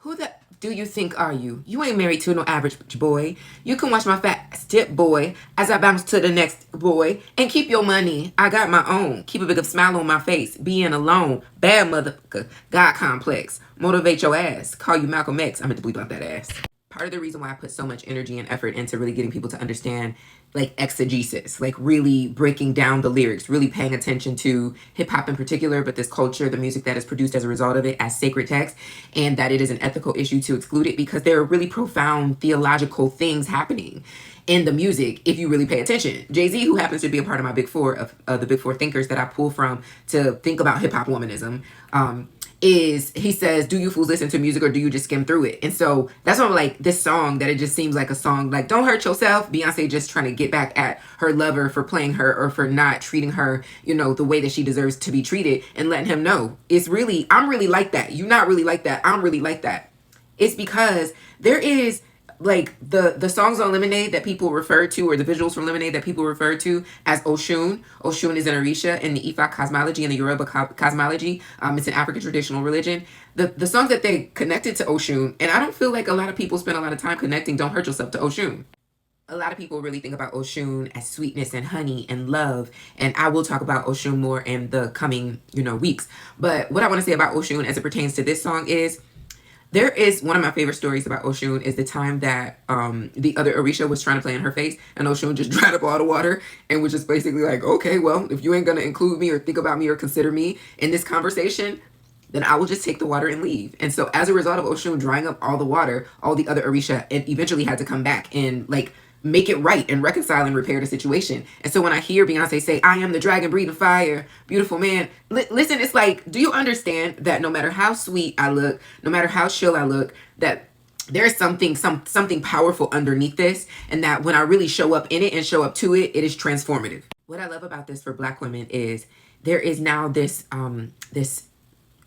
Who the do you think are you? You ain't married to no average boy. You can watch my fat step boy as I bounce to the next boy and keep your money. I got my own. Keep a big smile on my face. Being alone. Bad motherfucker. God complex. Motivate your ass. Call you Malcolm X. I meant to bleep out that ass. Part of the reason why I put so much energy and effort into really getting people to understand like exegesis, like really breaking down the lyrics, really paying attention to hip hop in particular, but this culture, the music that is produced as a result of it as sacred text, and that it is an ethical issue to exclude it because there are really profound theological things happening in the music if you really pay attention. Jay-Z, who happens to be a part of my big four of the big four thinkers that I pull from to think about hip hop womanism, he says, do you fools listen to music or do you just skim through it? And so that's why I'm like, this song, that it just seems like a song like Don't Hurt Yourself. Beyonce just trying to get back at her lover for playing her or for not treating her, you know, the way that she deserves to be treated, and letting him know it's really, I'm really like that. You're not really like that. I'm really like that. It's because there is like the songs on Lemonade that people refer to, or the visuals from Lemonade that people refer to as Oshun. Oshun is an Orisha in the Ifa cosmology and the Yoruba cosmology. It's an African traditional religion. The songs that they connected to Oshun, and I don't feel like a lot of people spend a lot of time connecting Don't Hurt Yourself to Oshun. A lot of people really think about Oshun as sweetness and honey and love, and I will talk about Oshun more in the coming, weeks. But what I want to say about Oshun as it pertains to this song is, there is one of my favorite stories about Oshun is the time that the other Orisha was trying to play in her face, and Oshun just dried up all the water and was just basically like, okay, well, if you ain't going to include me or think about me or consider me in this conversation, then I will just take the water and leave. And so as a result of Oshun drying up all the water, all the other Orisha eventually had to come back and like make it right and reconcile and repair the situation. And so when I hear Beyonce say, I am the dragon breathing fire, beautiful man, listen, it's like, do you understand that no matter how sweet I look, no matter how chill I look, that there's something powerful underneath this, and that when I really show up in it and show up to it, it is transformative. What I love about this for Black women is there is now this this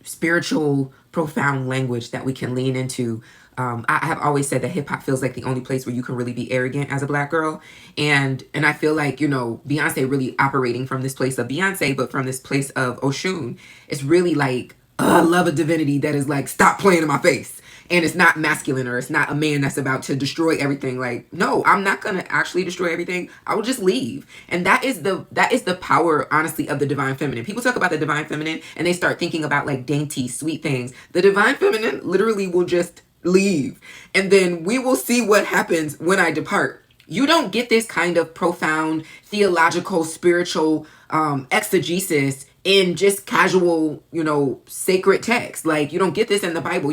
spiritual, profound language that we can lean into. I have always said that hip hop feels like the only place where you can really be arrogant as a Black girl. And I feel like, Beyonce really operating from this place of Beyonce, but from this place of Oshun, it's really like, I love a divinity that is like, stop playing in my face. And it's not masculine, or it's not a man that's about to destroy everything. Like, no, I'm not going to actually destroy everything. I will just leave. And that is the power, honestly, of the divine feminine. People talk about the divine feminine and they start thinking about like dainty, sweet things. The divine feminine literally will just leave. And then we will see what happens when I depart. You don't get this kind of profound theological, spiritual exegesis in just casual, sacred text. Like, you don't get this in the Bible.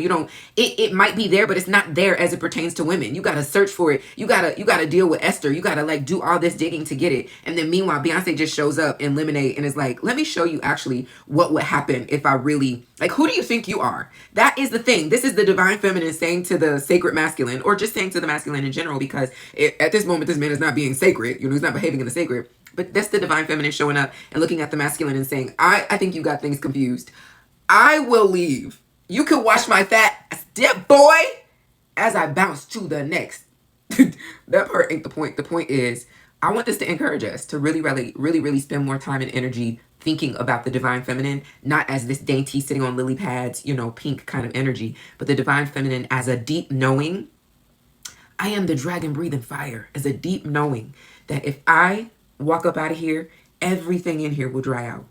It might be there, but it's not there as it pertains to women. You got to search for it. You got to deal with Esther. You got to like do all this digging to get it. And then meanwhile, Beyonce just shows up in Lemonade and is like, let me show you actually what would happen if I really, like, who do you think you are? That is the thing. This is the divine feminine saying to the sacred masculine, or just saying to the masculine in general, because at this moment, this man is not being sacred. He's not behaving in the sacred. But that's the divine feminine showing up and looking at the masculine and saying, I think you got things confused. I will leave. You can watch my fat step boy as I bounce to the next. That part ain't the point. The point is, I want this to encourage us to really spend more time and energy thinking about the divine feminine, not as this dainty sitting on lily pads, pink kind of energy, but the divine feminine as a deep knowing. I am the dragon breathing fire, as a deep knowing that if I walk up out of here, everything in here will dry out.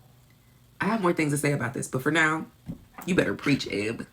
I have more things to say about this, but for now, you better preach, Eb.